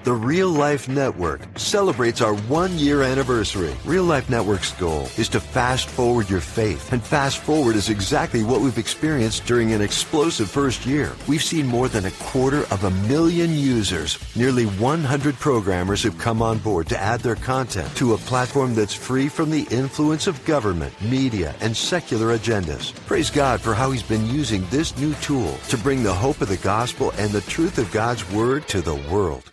The Real Life Network celebrates our 1-year anniversary. Real Life Network's goal is to fast forward your faith. And fast forward is exactly what we've experienced during an explosive first year. We've seen more than 250,000 users. Nearly 100 programmers have come on board to add their content to a platform that's free from the influence of government, media, and secular agendas. Praise God for how He's been using this new tool to bring the hope of the gospel and the truth of God's Word to the world.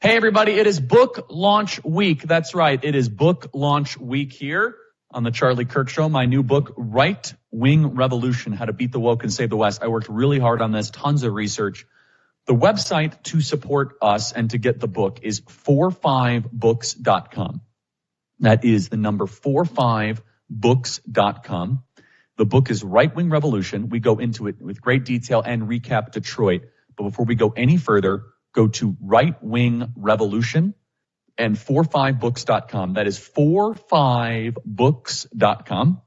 Hey everybody, it is book launch week. That's right, it is book launch week here on the Charlie Kirk Show. My new book, Right Wing Revolution, How to Beat the Woke and Save the West. I worked really hard on this, tons of research. The website to support us and to get the book is 45books.com. That is the number 45books.com. The book is Right Wing Revolution. We go into it with great detail and recap Detroit. But before we go any further, go to Right Wing Revolution and 45books.com. That is 45books.com.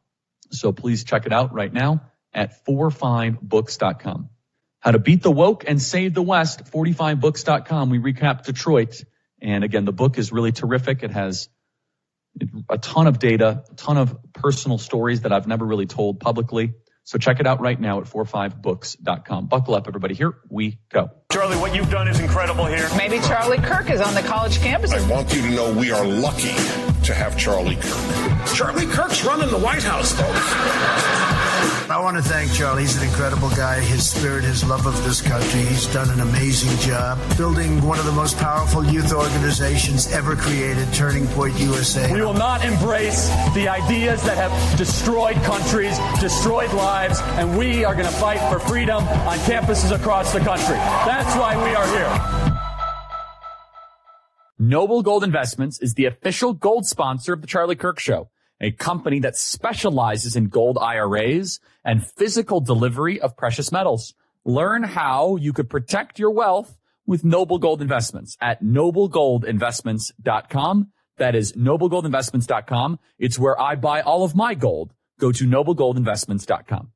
So please check it out right now at 45books.com. How to Beat the Woke and Save the West, 45books.com. We recap Detroit. And again, the book is really terrific. It has a ton of data, a ton of personal stories that I've never really told publicly. So check it out right now at 45books.com. Buckle up, everybody. Here we go. Charlie, what you've done is incredible here. Maybe Charlie Kirk is on the college campus. I want you to know we are lucky to have Charlie Kirk. Charlie Kirk's running the White House, folks. I want to thank Charlie. He's an incredible guy. His spirit, his love of this country. He's done an amazing job building one of the most powerful youth organizations ever created, Turning Point USA. We will not embrace the ideas that have destroyed countries, destroyed lives, and we are going to fight for freedom on campuses across the country. That's why we are here. Noble Gold Investments is the official gold sponsor of the Charlie Kirk Show, a company that specializes in gold IRAs and physical delivery of precious metals. Learn how you could protect your wealth with Noble Gold Investments at noblegoldinvestments.com. That is noblegoldinvestments.com. It's where I buy all of my gold. Go to noblegoldinvestments.com.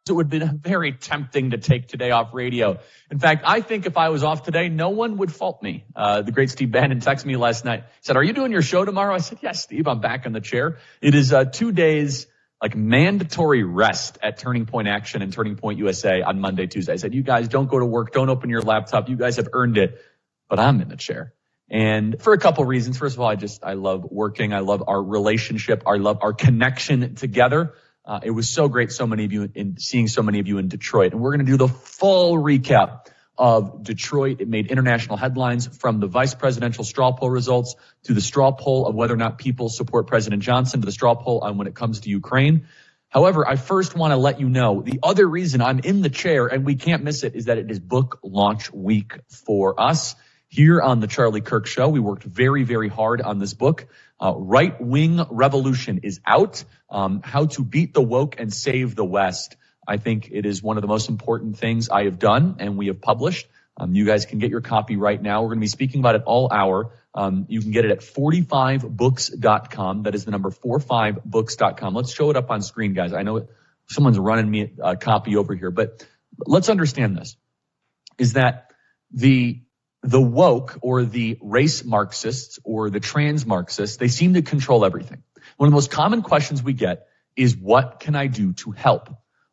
It would have been very tempting to take today off radio. In fact, I think if I was off today, no one would fault me. The great Steve Bannon texted me last night. He said, "Are you doing your show tomorrow?" I said, "Yes, Steve, I'm back in the chair." It is 2 days like mandatory rest at Turning Point Action and Turning Point USA on Monday, Tuesday. I said, "You guys don't go to work. Don't open your laptop. You guys have earned it." But I'm in the chair. And for a couple of reasons. First of all, I love working. I love our relationship. I love our connection together. It was so great, seeing so many of you in Detroit. And we're going to do the full recap of Detroit. It made international headlines, from the vice presidential straw poll results to the straw poll of whether or not people support President Johnson, to the straw poll on when it comes to Ukraine. However, I first want to let you know the other reason I'm in the chair and we can't miss it is that it is book launch week for us. Here on the Charlie Kirk Show, we worked very, very hard on this book. Right Wing Revolution is out. How to Beat the Woke and Save the West. I think it is one of the most important things I have done and we have published. You guys can get your copy right now. We're going to be speaking about it all hour. You can get it at 45books.com. That is the number 45books.com. Let's show it up on screen, guys. I know someone's running me a copy over here, but let's understand this, is that the woke or the race Marxists or the trans Marxists, they seem to control everything. One of the most common questions we get is, what can I do to help?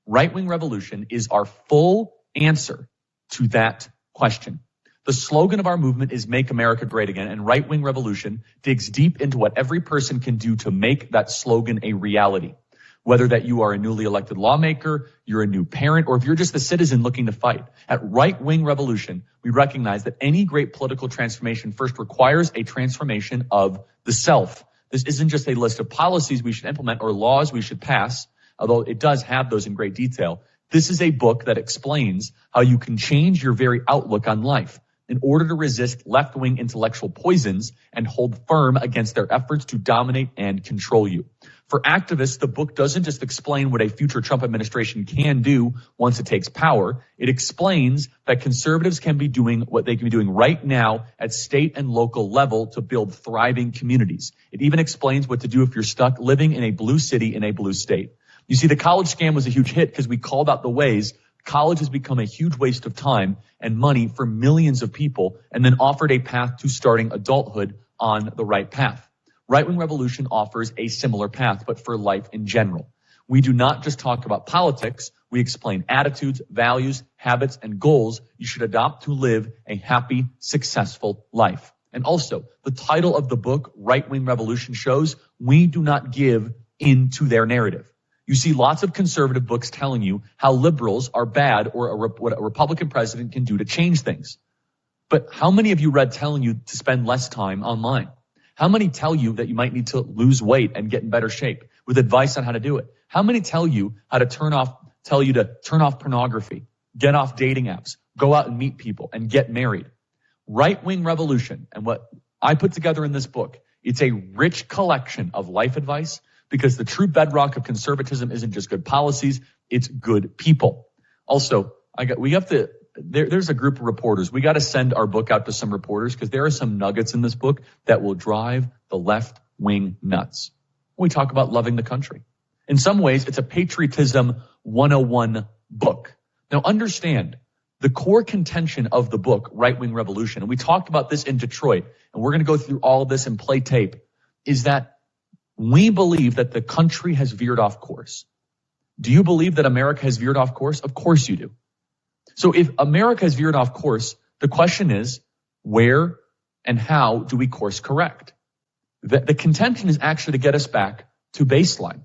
Right Wing Revolution is our full answer to that question. The slogan of our movement is Make America Great Again, and Right Wing Revolution digs deep into what every person can do to make that slogan a reality. Whether that you are a newly elected lawmaker, you're a new parent, or if you're just a citizen looking to fight. At Right Wing Revolution, we recognize that any great political transformation first requires a transformation of the self. This isn't just a list of policies we should implement or laws we should pass, although it does have those in great detail. This is a book that explains how you can change your very outlook on life in order to resist left-wing intellectual poisons and hold firm against their efforts to dominate and control you. For activists, the book doesn't just explain what a future Trump administration can do once it takes power. It explains that conservatives can be doing what they can be doing right now at state and local level to build thriving communities. It even explains what to do if you're stuck living in a blue city in a blue state. You see, the college scam was a huge hit because we called out the ways college has become a huge waste of time and money for millions of people, and then offered a path to starting adulthood on the right path. Right-wing revolution offers a similar path, but for life in general. We do not just talk about politics. We explain attitudes, values, habits, and goals you should adopt to live a happy, successful life. And also, the title of the book, Right-Wing Revolution, shows we do not give into their narrative. You see lots of conservative books telling you how liberals are bad or what a Republican president can do to change things. But how many of you read telling you to spend less time online? How many tell you that you might need to lose weight and get in better shape with advice on how to do it? How many tell you how to turn off pornography, get off dating apps, go out and meet people, and get married? Right-wing revolution, and what I put together in this book, it's a rich collection of life advice, because the true bedrock of conservatism isn't just good policies, it's good people. Also, there's a group of reporters. We got to send our book out to some reporters, because there are some nuggets in this book that will drive the left wing nuts. We talk about loving the country. In some ways, it's a patriotism 101 book. Now understand, the core contention of the book, Right-Wing Revolution, and we talked about this in Detroit, and we're going to go through all of this and play tape, is that we believe that the country has veered off course. Do you believe that America has veered off course? Of course you do. So if America has veered off course, the question is, where and how do we course correct? The contention is actually to get us back to baseline,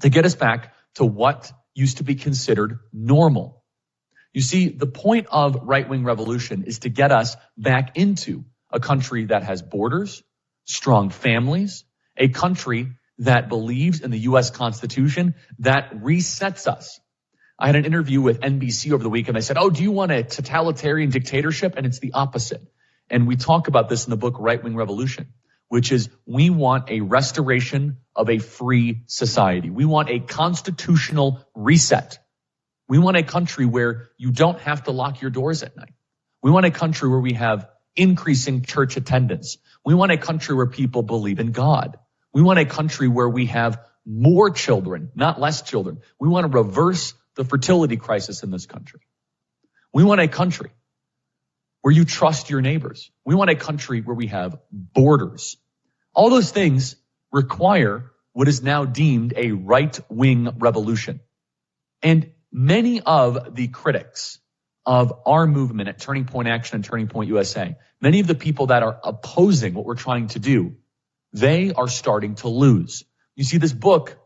to get us back to what used to be considered normal. You see, the point of right-wing revolution is to get us back into a country that has borders, strong families, a country that believes in the U.S. Constitution, that resets us. I had an interview with NBC over the weekend. I said, do you want a totalitarian dictatorship? And it's the opposite. And we talk about this in the book, Right-Wing Revolution, which is we want a restoration of a free society. We want a constitutional reset. We want a country where you don't have to lock your doors at night. We want a country where we have increasing church attendance. We want a country where people believe in God. We want a country where we have more children, not less children. We want to reverse the fertility crisis in this country. We want a country where you trust your neighbors. We want a country where we have borders. All those things require what is now deemed a right-wing revolution. And many of the critics of our movement at Turning Point Action and Turning Point USA, many of the people that are opposing what we're trying to do, they are starting to lose. You see, this book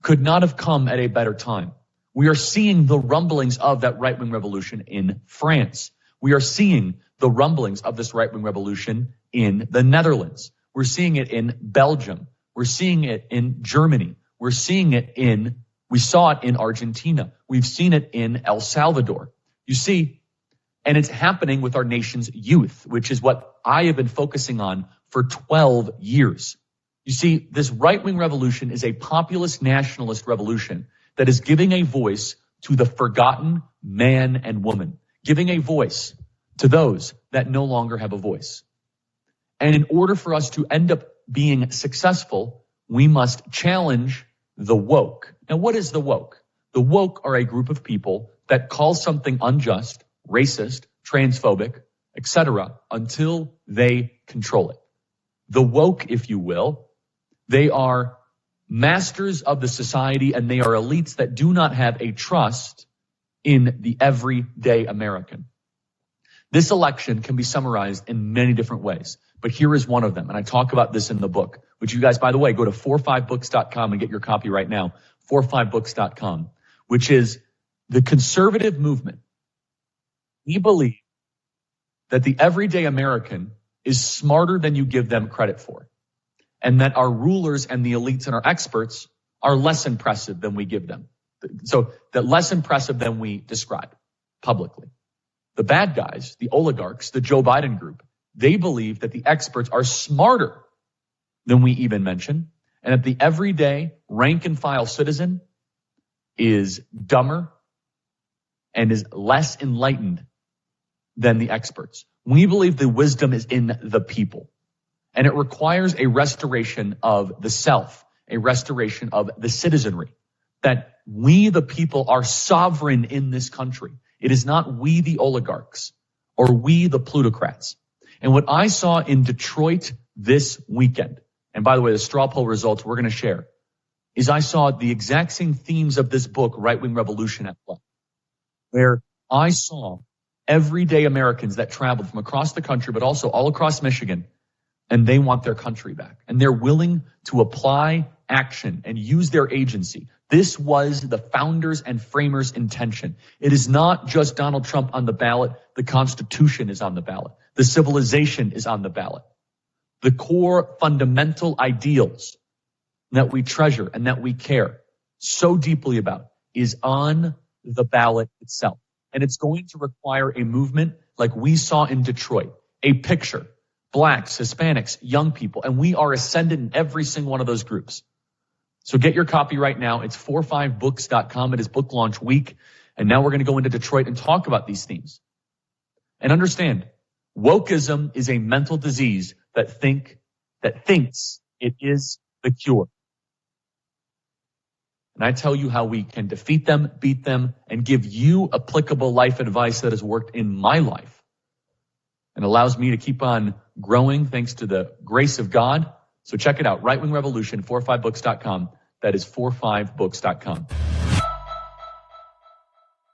could not have come at a better time. We are seeing the rumblings of that right-wing revolution in France. We are seeing the rumblings of this right-wing revolution in the Netherlands. We're seeing it in Belgium. We're seeing it in Germany. We saw it in Argentina. We've seen it in El Salvador. You see, and it's happening with our nation's youth, which is what I have been focusing on for 12 years. You see, this right-wing revolution is a populist nationalist revolution that is giving a voice to the forgotten man and woman, giving a voice to those that no longer have a voice. And in order for us to end up being successful, we must challenge the woke. Now, what is the woke? The woke are a group of people that call something unjust, racist, transphobic, etc., until they control it. The woke, if you will, they are masters of the society, and they are elites that do not have a trust in the everyday American. This election can be summarized in many different ways, but here is one of them. And I talk about this in the book, which you guys, by the way, go to 45books.com and get your copy right now, 45books.com, which is the conservative movement. We believe that the everyday American is smarter than you give them credit for, and that our rulers and the elites and our experts are less impressive than we give them. So that less impressive than we describe publicly. The bad guys, the oligarchs, the Joe Biden group, they believe that the experts are smarter than we even mention, and that the everyday rank and file citizen is dumber and is less enlightened than the experts. We believe the wisdom is in the people, and it requires a restoration of the self, a restoration of the citizenry, that we, the people, are sovereign in this country. It is not we, the oligarchs, or we, the plutocrats. And what I saw in Detroit this weekend, and by the way, the straw poll results we're going to share, is I saw the exact same themes of this book, Right-Wing Revolution, at play, where I saw everyday Americans that traveled from across the country, but also all across Michigan, and they want their country back. And they're willing to apply action and use their agency. This was the founders and framers' intention. It is not just Donald Trump on the ballot. The Constitution is on the ballot. The civilization is on the ballot. The core fundamental ideals that we treasure and that we care so deeply about is on the ballot itself. And it's going to require a movement like we saw in Detroit, a picture, blacks, Hispanics, young people, and we are ascendant in every single one of those groups. So get your copy right now. It's 45books.com. It is book launch week. And now we're going to go into Detroit and talk about these themes. And understand, wokeism is a mental disease that thinks it is the cure. And I tell you how we can defeat them, beat them, and give you applicable life advice that has worked in my life and allows me to keep on growing thanks to the grace of God. So check it out, Right-Wing Revolution, 45books.com. That is 45books.com.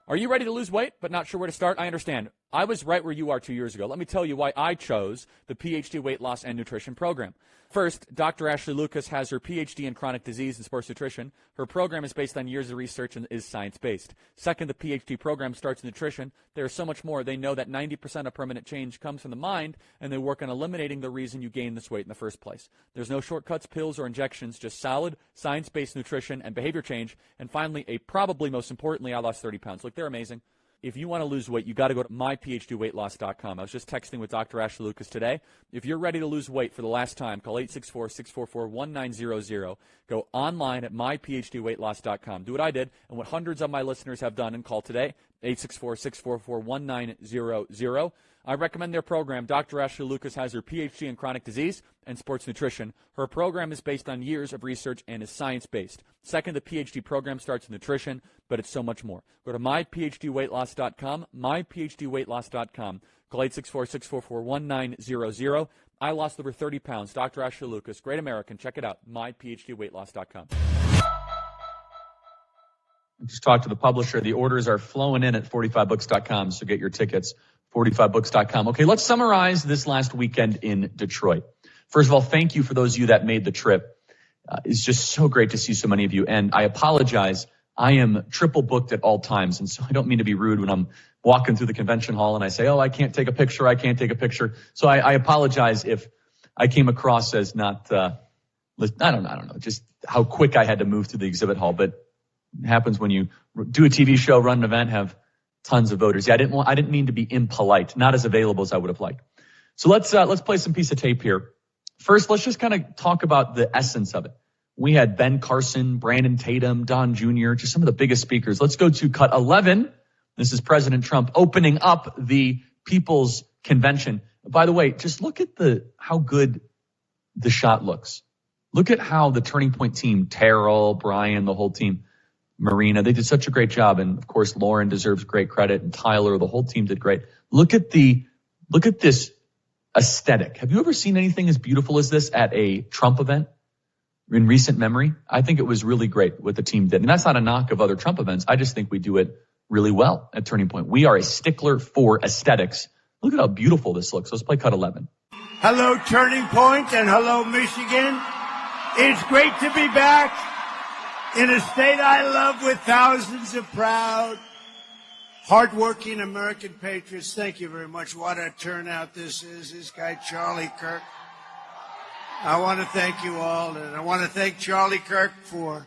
Are you ready to lose weight but not sure where to start? I understand. I was right where you are 2 years ago. Let me tell you why I chose the PhD Weight Loss and Nutrition program. First, Dr. Ashley Lucas has her PhD in chronic disease and sports nutrition. Her program is based on years of research and is science-based. Second, the PhD program starts in nutrition. There is so much more. They know that 90% of permanent change comes from the mind, and they work on eliminating the reason you gain this weight in the first place. There's no shortcuts, pills, or injections, just solid, science-based nutrition and behavior change. And finally, probably most importantly, I lost 30 pounds. Look, they're amazing. If you want to lose weight, you got to go to myphdweightloss.com. I was just texting with Dr. Ashley Lucas today. If you're ready to lose weight for the last time, call 864-644-1900. Go online at myphdweightloss.com. Do what I did and what hundreds of my listeners have done and call today, 864-644-1900. I recommend their program. Dr. Ashley Lucas has her PhD in chronic disease and sports nutrition. Her program is based on years of research and is science-based. Second, the PhD program starts in nutrition, but it's so much more. Go to myphdweightloss.com, myphdweightloss.com. Call 864-644-1900. I lost over 30 pounds. Dr. Ashley Lucas, great American. Check it out, myphdweightloss.com. Just talked to the publisher. The orders are flowing in at 45books.com, so get your tickets. 45books.com. Okay, let's summarize this last weekend in Detroit. First of all, thank you for those of you that made the trip. It's just so great to see so many of you. And I apologize. I am triple booked at all times. And so I don't mean to be rude when I'm walking through the convention hall and I say, I can't take a picture. So I apologize if I came across as not, I don't know, just how quick I had to move through the exhibit hall. But it happens when you do a TV show, run an event, have tons of voters. Yeah, I didn't mean to be impolite, not as available as I would have liked. So let's play some piece of tape here. First, let's just kind of talk about the essence of it. We had Ben Carson, Brandon Tatum, Don Jr., just some of the biggest speakers. Let's go to cut 11. This is President Trump opening up the People's Convention. By the way, just look at how good the shot looks. Look at how the Turning Point team, Terrell, Brian, the whole team, Marina, they did such a great job. And of course, Lauren deserves great credit and Tyler, the whole team did great. Look at this aesthetic. Have you ever seen anything as beautiful as this at a Trump event in recent memory? I think it was really great what the team did. And that's not a knock of other Trump events. I just think we do it really well at Turning Point. We are a stickler for aesthetics. Look at how beautiful this looks. Let's play cut 11. Hello, Turning Point, and hello, Michigan. It's great to be back in a state I love with thousands of proud, hardworking American patriots. Thank you very much. What a turnout this is. This guy, Charlie Kirk. I want to thank you all, and I want to thank Charlie Kirk for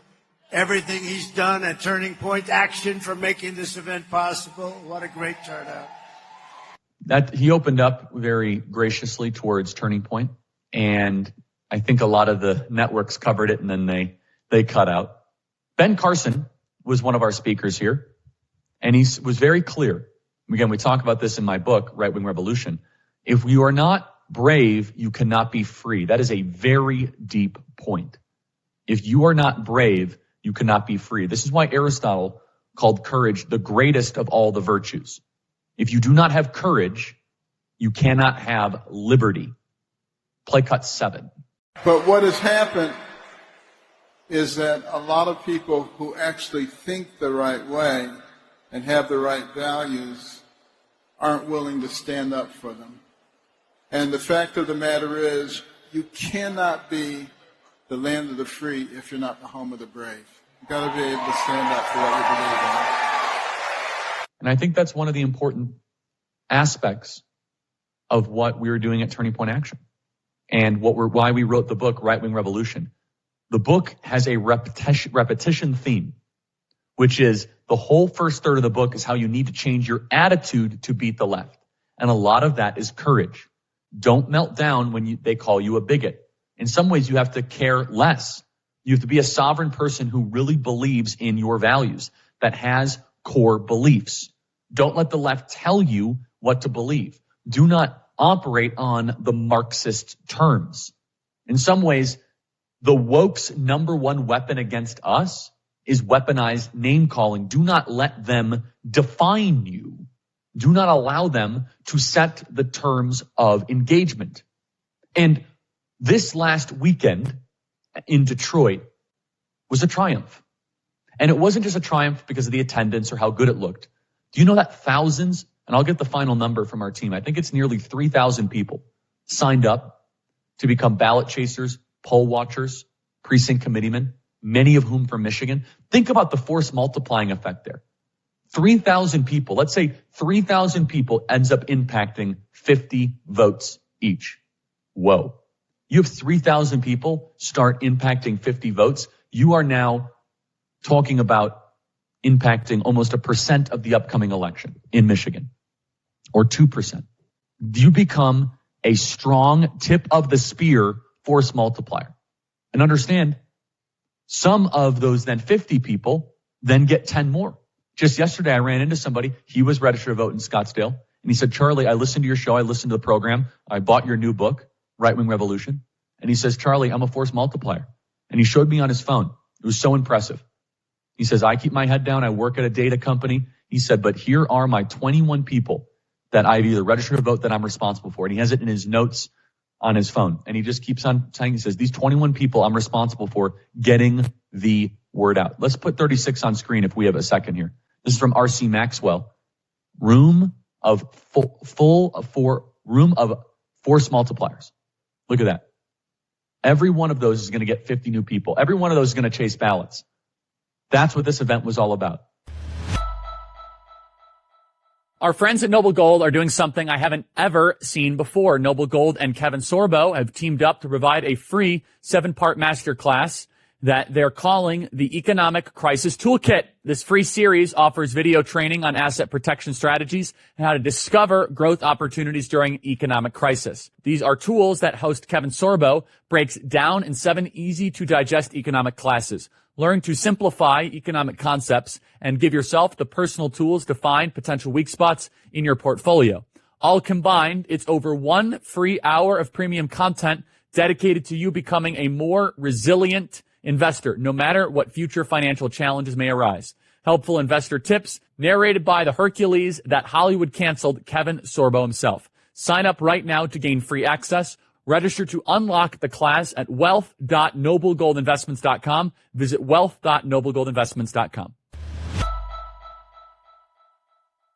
everything he's done at Turning Point Action for making this event possible. What a great turnout. That he opened up very graciously towards Turning Point, and I think a lot of the networks covered it and then they cut out. Ben Carson was one of our speakers here, and he was very clear. Again, we talk about this in my book, Right-Wing Revolution. If you are not brave, you cannot be free. That is a very deep point. If you are not brave, you cannot be free. This is why Aristotle called courage the greatest of all the virtues. If you do not have courage, you cannot have liberty. Play cut 7. But what has happened is that a lot of people who actually think the right way and have the right values aren't willing to stand up for them. And the fact of the matter is, you cannot be the land of the free if you're not the home of the brave. You've got to be able to stand up for what you believe in. And I think that's one of the important aspects of what we were doing at Turning Point Action and why we wrote the book, Right Wing Revolution. The book has a repetition theme, which is the whole first third of the book is how you need to change your attitude to beat the left. And a lot of that is courage. Don't melt down when they call you a bigot. In some ways, you have to care less. You have to be a sovereign person who really believes in your values, that has core beliefs. Don't let the left tell you what to believe. Do not operate on the Marxist terms. In some ways, the woke's number one weapon against us is weaponized name calling. Do not let them define you. Do not allow them to set the terms of engagement. And this last weekend in Detroit was a triumph. And it wasn't just a triumph because of the attendance or how good it looked. Do you know that thousands, and I'll get the final number from our team, I think it's nearly 3,000 people signed up to become ballot chasers, poll watchers, precinct committeemen, many of whom from Michigan. Think about the force multiplying effect there. 3,000 people, let's say 3,000 people ends up impacting 50 votes each. Whoa. You have 3,000 people start impacting 50 votes. You are now talking about impacting almost 1% of the upcoming election in Michigan, or 2%. You become a strong tip of the spear force multiplier. And understand, some of those then 50 people then get 10 more. Just yesterday, I ran into somebody. He was registered to vote in Scottsdale. And he said, Charlie, I listened to your show. I listened to the program. I bought your new book, Right Wing Revolution. And he says, Charlie, I'm a force multiplier. And he showed me on his phone. It was so impressive. He says, I keep my head down. I work at a data company. He said, but here are my 21 people that I've either registered to vote that I'm responsible for. And he has it in his notes on his phone. And he just keeps on saying, he says, these 21 people I'm responsible for getting the word out. Let's put 36 on screen if we have a second here. This is from R.C. Maxwell. Room of force multipliers. Look at that. Every one of those is going to get 50 new people. Every one of those is going to chase ballots. That's what this event was all about. Our friends at Noble Gold are doing something I haven't ever seen before. Noble Gold and Kevin Sorbo have teamed up to provide a free 7-part masterclass that they're calling the Economic Crisis Toolkit. This free series offers video training on asset protection strategies and how to discover growth opportunities during economic crisis. These are tools that host Kevin Sorbo breaks down in 7 easy-to-digest economic classes. Learn to simplify economic concepts and give yourself the personal tools to find potential weak spots in your portfolio. All combined, it's over 1 free hour of premium content dedicated to you becoming a more resilient investor, no matter what future financial challenges may arise. Helpful investor tips narrated by the Hercules that Hollywood canceled, Kevin Sorbo himself. Sign up right now to gain free access. Register to unlock the class at wealth.noblegoldinvestments.com. Visit wealth.noblegoldinvestments.com.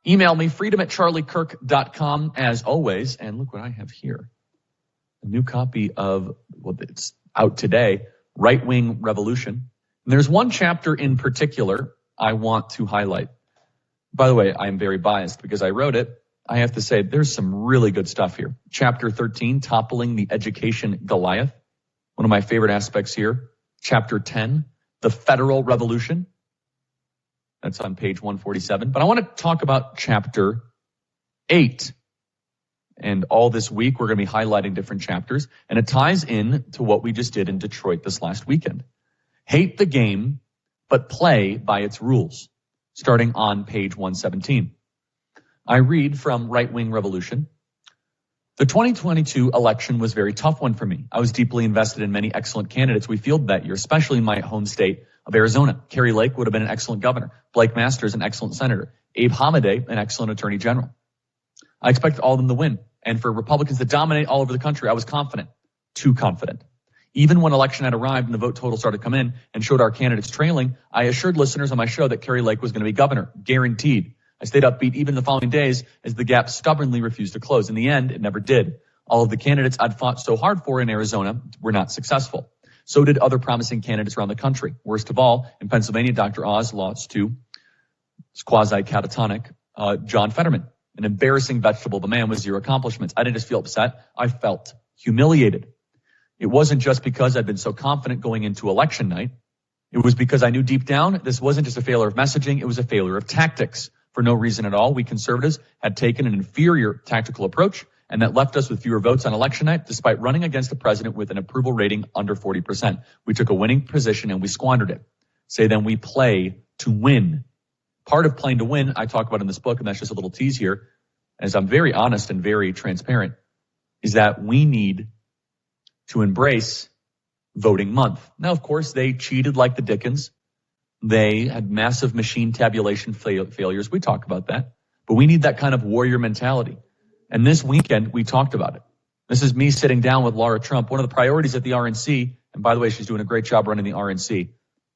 Email me, freedom@charliekirk.com, as always. And look what I have here. A new copy of, well, it's out today, Right Wing Revolution. And there's one chapter in particular I want to highlight. By the way, I am very biased because I wrote it. I have to say there's some really good stuff here. Chapter 13, Toppling the Education Goliath. One of my favorite aspects here. Chapter 10, The Federal Revolution. That's on page 147. But I want to talk about chapter 8. And all this week, we're going to be highlighting different chapters. And it ties in to what we just did in Detroit this last weekend. Hate the game, but play by its rules. Starting on page 117. I read from Right Wing Revolution. The 2022 election was a very tough one for me. I was deeply invested in many excellent candidates we fielded that year, especially in my home state of Arizona. Kerry Lake would have been an excellent governor. Blake Masters, an excellent senator. Abe Hamadeh, an excellent attorney general. I expected all of them to win. And for Republicans to dominate all over the country, I was confident. Too confident. Even when election had arrived and the vote total started to come in and showed our candidates trailing, I assured listeners on my show that Kerry Lake was going to be governor. Guaranteed. I stayed upbeat even in the following days as the gap stubbornly refused to close. In the end, it never did. All of the candidates I'd fought so hard for in Arizona were not successful. So did other promising candidates around the country. Worst of all, in Pennsylvania, Dr. Oz lost to quasi-catatonic John Fetterman, an embarrassing vegetable of a man with zero accomplishments. I didn't just feel upset. I felt humiliated. It wasn't just because I'd been so confident going into election night. It was because I knew deep down this wasn't just a failure of messaging. It was a failure of tactics. For no reason at all, we conservatives had taken an inferior tactical approach, and that left us with fewer votes on election night, despite running against the president with an approval rating under 40%. We took a winning position and we squandered it. Say then we play to win. Part of playing to win, I talk about in this book, and that's just a little tease here, as I'm very honest and very transparent, is that we need to embrace voting month. Now, of course, they cheated like the Dickens. They had massive machine tabulation failures. We talk about that. But we need that kind of warrior mentality. And this weekend, we talked about it. This is me sitting down with Laura Trump, one of the priorities at the RNC. And by the way, she's doing a great job running the RNC.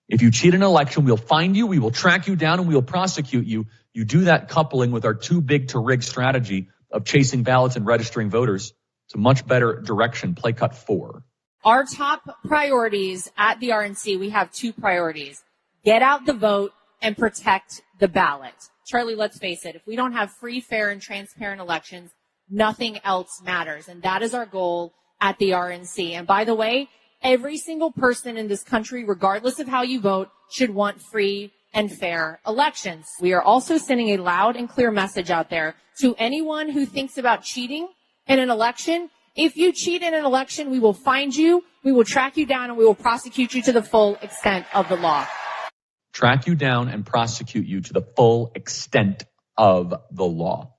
If you cheat in an election, we'll find you, we will track you down, and we will prosecute you. You do that coupling with our too big to rig strategy of chasing ballots and registering voters. It's a much better direction. Play cut 4. Our top priorities at the RNC, we have 2 priorities. Get out the vote and protect the ballot. Charlie, let's face it. If we don't have free, fair, and transparent elections, nothing else matters. And that is our goal at the RNC. And by the way, every single person in this country, regardless of how you vote, should want free and fair elections. We are also sending a loud and clear message out there to anyone who thinks about cheating in an election. If you cheat in an election, we will find you, we will track you down, and we will prosecute you to the full extent of the law. Track you down and prosecute you to the full extent of the law.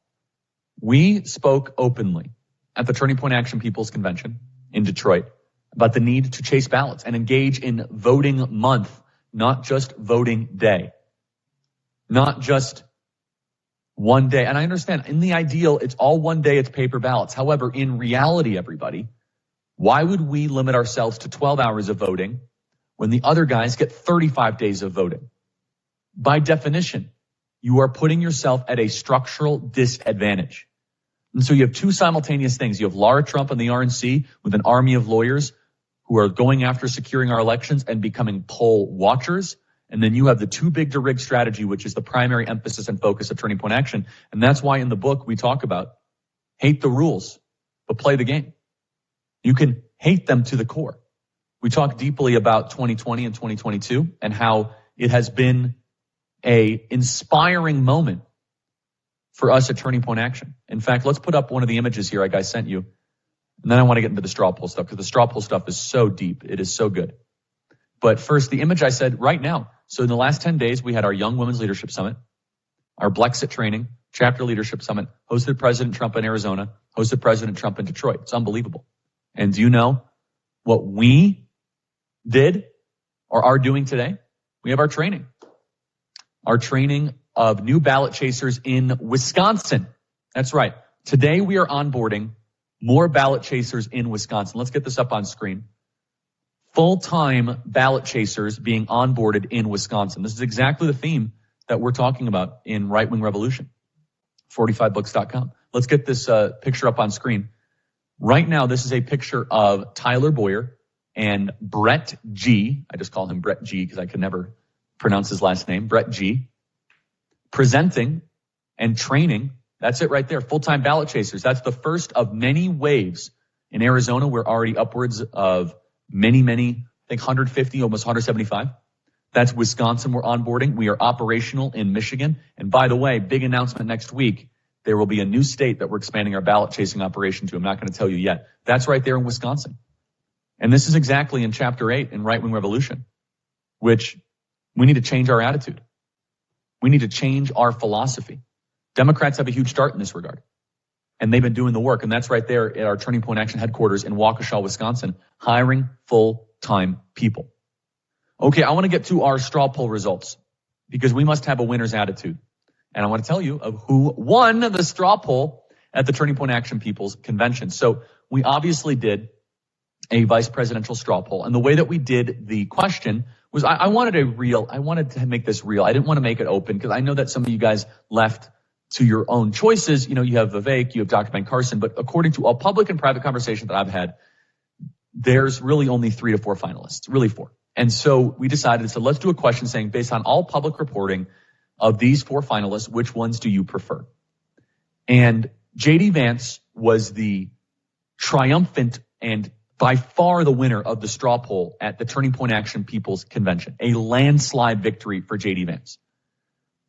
We spoke openly at the Turning Point Action People's Convention in Detroit about the need to chase ballots and engage in voting month, not just voting day, not just one day. And I understand in the ideal, it's all one day, it's paper ballots. However, in reality, everybody, why would we limit ourselves to 12 hours of voting when the other guys get 35 days of voting? By definition, you are putting yourself at a structural disadvantage. And so you have 2 simultaneous things. You have Laura Trump and the RNC with an army of lawyers who are going after securing our elections and becoming poll watchers. And then you have the too big to rig strategy, which is the primary emphasis and focus of Turning Point Action. And that's why in the book we talk about hate the rules, but play the game. You can hate them to the core. We talk deeply about 2020 and 2022 and how it has been a inspiring moment for us at Turning Point Action. In fact, let's put up one of the images here I sent you. And then I want to get into the straw poll stuff because the straw poll stuff is so deep. It is so good. But first, the image I said right now. So in the last 10 days, we had our Young Women's Leadership Summit, our Blexit training, chapter leadership summit, hosted President Trump in Arizona, hosted President Trump in Detroit. It's unbelievable. And do you know what we did or are doing today? We have our training of new ballot chasers in Wisconsin. That's right. Today we are onboarding more ballot chasers in Wisconsin. Let's get this up on screen. Full-time ballot chasers being onboarded in Wisconsin. This is exactly the theme that we're talking about in Right Wing Revolution, 45books.com. Let's get this picture up on screen. Right now, this is a picture of Tyler Boyer and Brett G. I just call him Brett G because I could never pronounce his last name. Brett G. Presenting and training. That's it right there. Full-time ballot chasers. That's the first of many waves. In Arizona, we're already upwards of many, I think 150, almost 175. That's Wisconsin we're onboarding. We are operational in Michigan. And by the way, big announcement next week. There will be a new state that we're expanding our ballot chasing operation to. I'm not going to tell you yet. That's right there in Wisconsin. And this is exactly in Chapter 8 in Right Wing Revolution, which we need to change our attitude. We need to change our philosophy. Democrats have a huge start in this regard. And they've been doing the work. And that's right there at our Turning Point Action headquarters in Waukesha, Wisconsin, hiring full-time people. Okay, I want to get to our straw poll results because we must have a winner's attitude. And I want to tell you of who won the straw poll at the Turning Point Action People's Convention. So we obviously did a vice presidential straw poll. And the way that we did the question was I wanted to make this real. I didn't want to make it open because I know that some of you guys left to your own choices. You know, you have Vivek, you have Dr. Ben Carson, but according to all public and private conversations that I've had, there's really only 3 to 4 finalists, really 4. And so we decided, so let's do a question saying, based on all public reporting of these 4 finalists, which ones do you prefer? And J.D. Vance was the triumphant and by far the winner of the straw poll at the Turning Point Action People's Convention, a landslide victory for J.D. Vance.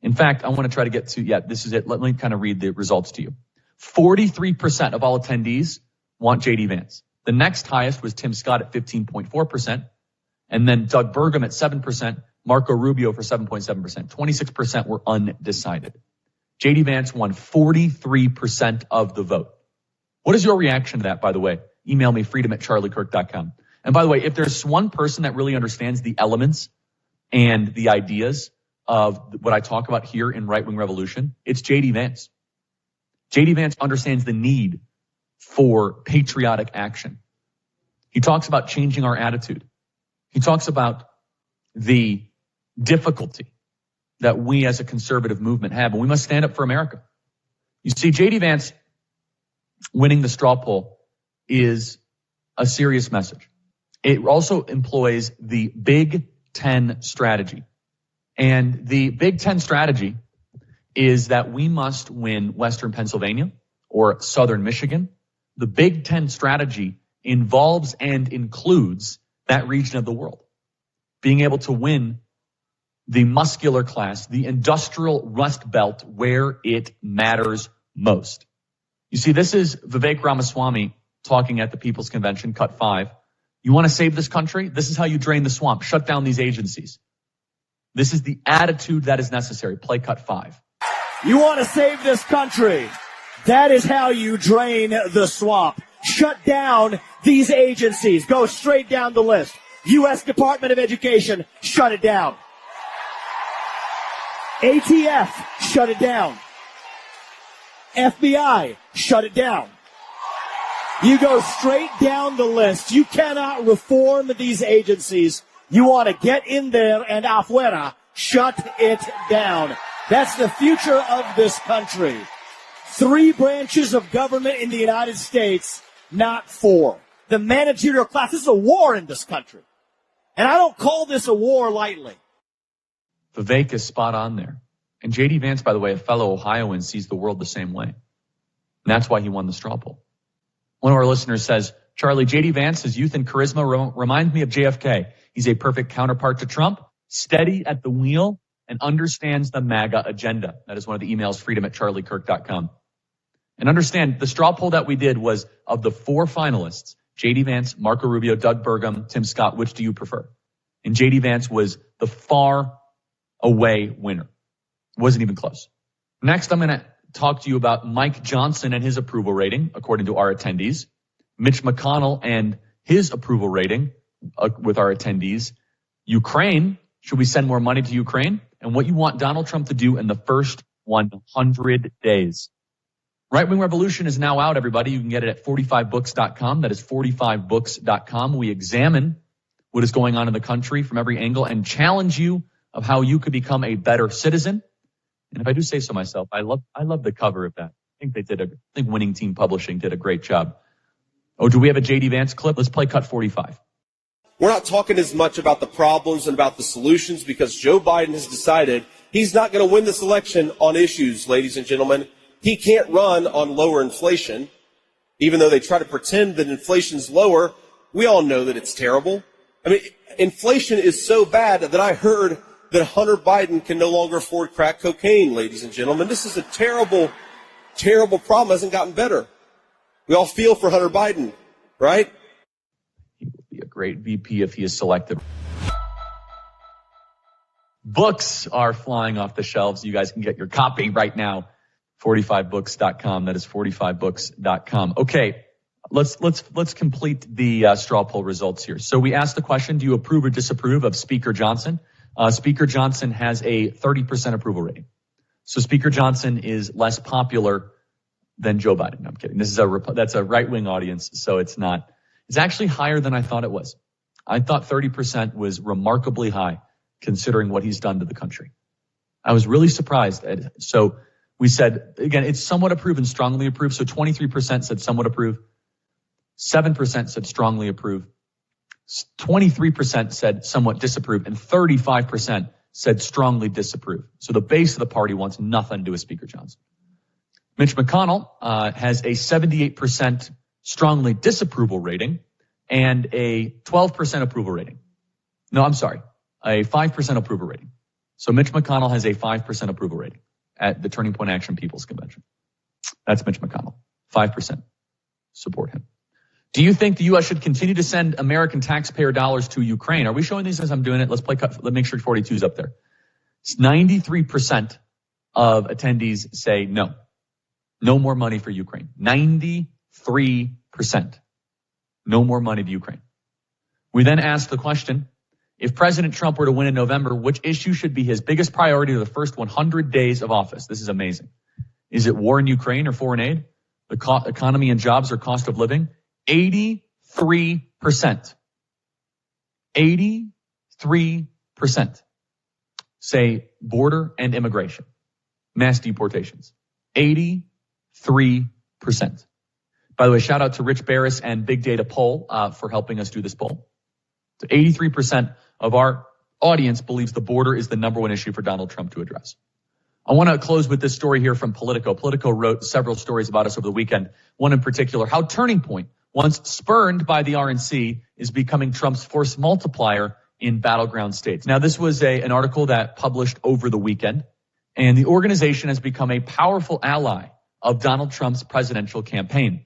In fact, I want to try to get to, this is it. Let me kind of read the results to you. 43% of all attendees want J.D. Vance. The next highest was Tim Scott at 15.4%, and then Doug Burgum at 7%, Marco Rubio for 7.7%. 26% were undecided. J.D. Vance won 43% of the vote. What is your reaction to that, by the way? Email me, freedom@charliekirk.com. And by the way, if there's one person that really understands the elements and the ideas of what I talk about here in Right Wing Revolution, it's J.D. Vance. J.D. Vance understands the need for patriotic action. He talks about changing our attitude. He talks about the difficulty that we as a conservative movement have, and we must stand up for America. You see, J.D. Vance winning the straw poll is a serious message. It also employs the Big Ten strategy. And the Big Ten strategy is that we must win Western Pennsylvania or Southern Michigan. The Big Ten strategy involves and includes that region of the world. Being able to win the muscular class, the industrial rust belt where it matters most. You see, this is Vivek Ramaswamy talking at the People's Convention, cut 5. You want to save this country? This is how you drain the swamp. Shut down these agencies. This is the attitude that is necessary. Play cut 5. You want to save this country? That is how you drain the swamp. Shut down these agencies. Go straight down the list. U.S. Department of Education, shut it down. ATF, shut it down. FBI, shut it down. You go straight down the list. You cannot reform these agencies. You want to get in there and afuera, shut it down. That's the future of this country. 3 branches of government in the United States, not 4. The managerial class, this is a war in this country. And I don't call this a war lightly. Vivek is spot on there. And J.D. Vance, by the way, a fellow Ohioan, sees the world the same way. And that's why he won the straw poll. One of our listeners says, Charlie, J.D. Vance's youth and charisma reminds me of JFK. He's a perfect counterpart to Trump, steady at the wheel, and understands the MAGA agenda. That is one of the emails, freedom@charliekirk.com. And understand, the straw poll that we did was of the 4 finalists, J.D. Vance, Marco Rubio, Doug Burgum, Tim Scott, which do you prefer? And J.D. Vance was the far away winner. Wasn't even close. Next, I'm going to talk to you about Mike Johnson and his approval rating, according to our attendees. Mitch McConnell and his approval rating with our attendees. Ukraine, should we send more money to Ukraine? And what you want Donald Trump to do in the first 100 days. Right Wing Revolution is now out, everybody. You can get it at 45books.com. That is 45books.com. We examine what is going on in the country from every angle and challenge you of how you could become a better citizen. And if I do say so myself, I love the cover of that. I think Winning Team Publishing did a great job. Oh, do we have a J.D. Vance clip? Let's play cut 45. We're not talking as much about the problems and about the solutions because Joe Biden has decided he's not going to win this election on issues, ladies and gentlemen. He can't run on lower inflation. Even though they try to pretend that inflation's lower, we all know that it's terrible. I mean, inflation is so bad that I heard that Hunter Biden can no longer afford crack cocaine, ladies and gentlemen. This is a terrible, terrible problem. It hasn't gotten better. We all feel for Hunter Biden, right? He will be a great VP if he is selected. Books are flying off the shelves. You guys can get your copy right now. 45books.com. That is 45books.com. Okay. Let's complete the straw poll results here. So we asked the question, do you approve or disapprove of Speaker Johnson? Speaker Johnson has a 30% approval rating. So Speaker Johnson is less popular than Joe Biden. No, I'm kidding. That's a right-wing audience, so it's not. It's actually higher than I thought it was. I thought 30% was remarkably high considering what he's done to the country. I was really surprised. So we said, again, it's somewhat approved and strongly approved. So 23% said somewhat approved. 7% said strongly approve. 23% said somewhat disapprove, and 35% said strongly disapprove. So the base of the party wants nothing to do with Speaker Johnson. Mitch McConnell has a 78% strongly disapproval rating and a 12% approval rating. No, I'm sorry, a 5% approval rating. So Mitch McConnell has a 5% approval rating at the Turning Point Action People's Convention. That's Mitch McConnell. 5% support him. Do you think the U.S. should continue to send American taxpayer dollars to Ukraine? Are we showing these as I'm doing it? Let's make sure 42 is up there. 93% of attendees say no. No more money for Ukraine. 93%. No more money to Ukraine. We then asked the question, if President Trump were to win in November, which issue should be his biggest priority of the first 100 days of office? This is amazing. Is it war in Ukraine or foreign aid? The economy and jobs or cost of living? 83%. 83% say border and immigration. Mass deportations. 83%. By the way, shout out to Rich Barris and Big Data Poll for helping us do this poll. So 83% of our audience believes the border is the number one issue for Donald Trump to address. I want to close with this story here from Politico. Politico wrote several stories about us over the weekend. One in particular, how Turning Point, once spurned by the RNC, is becoming Trump's force multiplier in battleground states. Now, this was an article that published over the weekend, and the organization has become a powerful ally of Donald Trump's presidential campaign.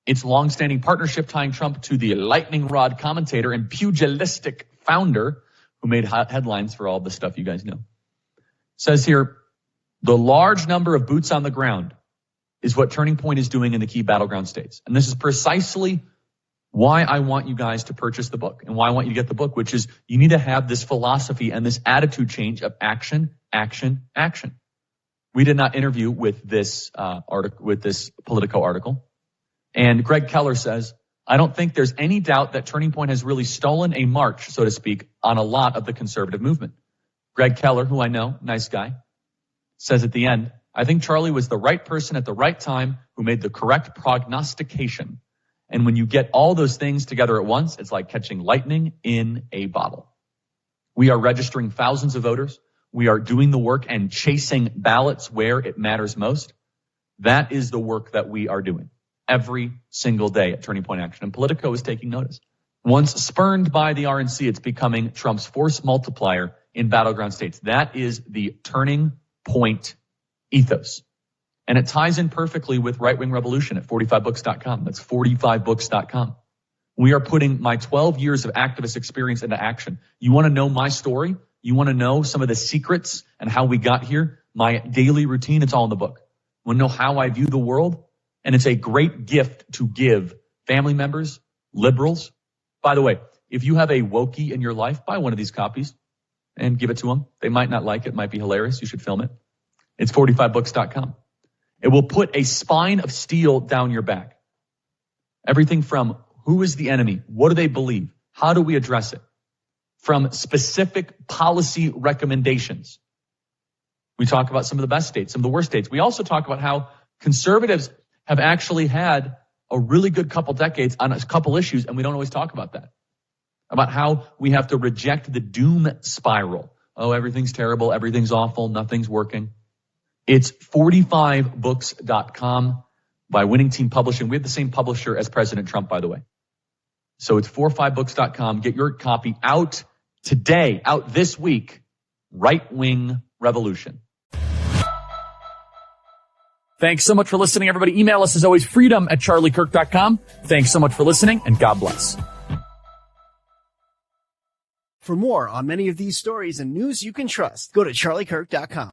Its longstanding partnership tying Trump to the lightning rod commentator and pugilistic founder who made headlines for all the stuff you guys know. Says here, the large number of boots on the ground is what Turning Point is doing in the key battleground states. And this is precisely why I want you guys to purchase the book and why I want you to get the book, which is you need to have this philosophy and this attitude change of action, action, action. We did not interview with this article, with this Politico article. And Greg Keller says, I don't think there's any doubt that Turning Point has really stolen a march, so to speak, on a lot of the conservative movement. Greg Keller, who I know, nice guy, says at the end, I think Charlie was the right person at the right time who made the correct prognostication. And when you get all those things together at once, it's like catching lightning in a bottle. We are registering thousands of voters. We are doing the work and chasing ballots where it matters most. That is the work that we are doing every single day at Turning Point Action. And Politico is taking notice. Once spurned by the RNC, it's becoming Trump's force multiplier in battleground states. That is the Turning Point ethos. And it ties in perfectly with Right Wing Revolution at 45books.com. That's 45books.com. We are putting my 12 years of activist experience into action. You want to know my story? You want to know some of the secrets and how we got here? My daily routine, it's all in the book. You want to know how I view the world? And it's a great gift to give family members, liberals. By the way, if you have a Wokey in your life, buy one of these copies and give it to them. They might not like it. It might be hilarious. You should film it. It's 45books.com. It will put a spine of steel down your back. Everything from who is the enemy? What do they believe? How do we address it? From specific policy recommendations. We talk about some of the best states, some of the worst states. We also talk about how conservatives have actually had a really good couple decades on a couple issues, and we don't always talk about that. About how we have to reject the doom spiral. Oh, everything's terrible, everything's awful, nothing's working. It's 45books.com by Winning Team Publishing. We have the same publisher as President Trump, by the way. So it's 45books.com. Get your copy out today, out this week. Right Wing Revolution. Thanks so much for listening, everybody. Email us as always, freedom@charliekirk.com. Thanks so much for listening, and God bless. For more on many of these stories and news you can trust, go to charliekirk.com.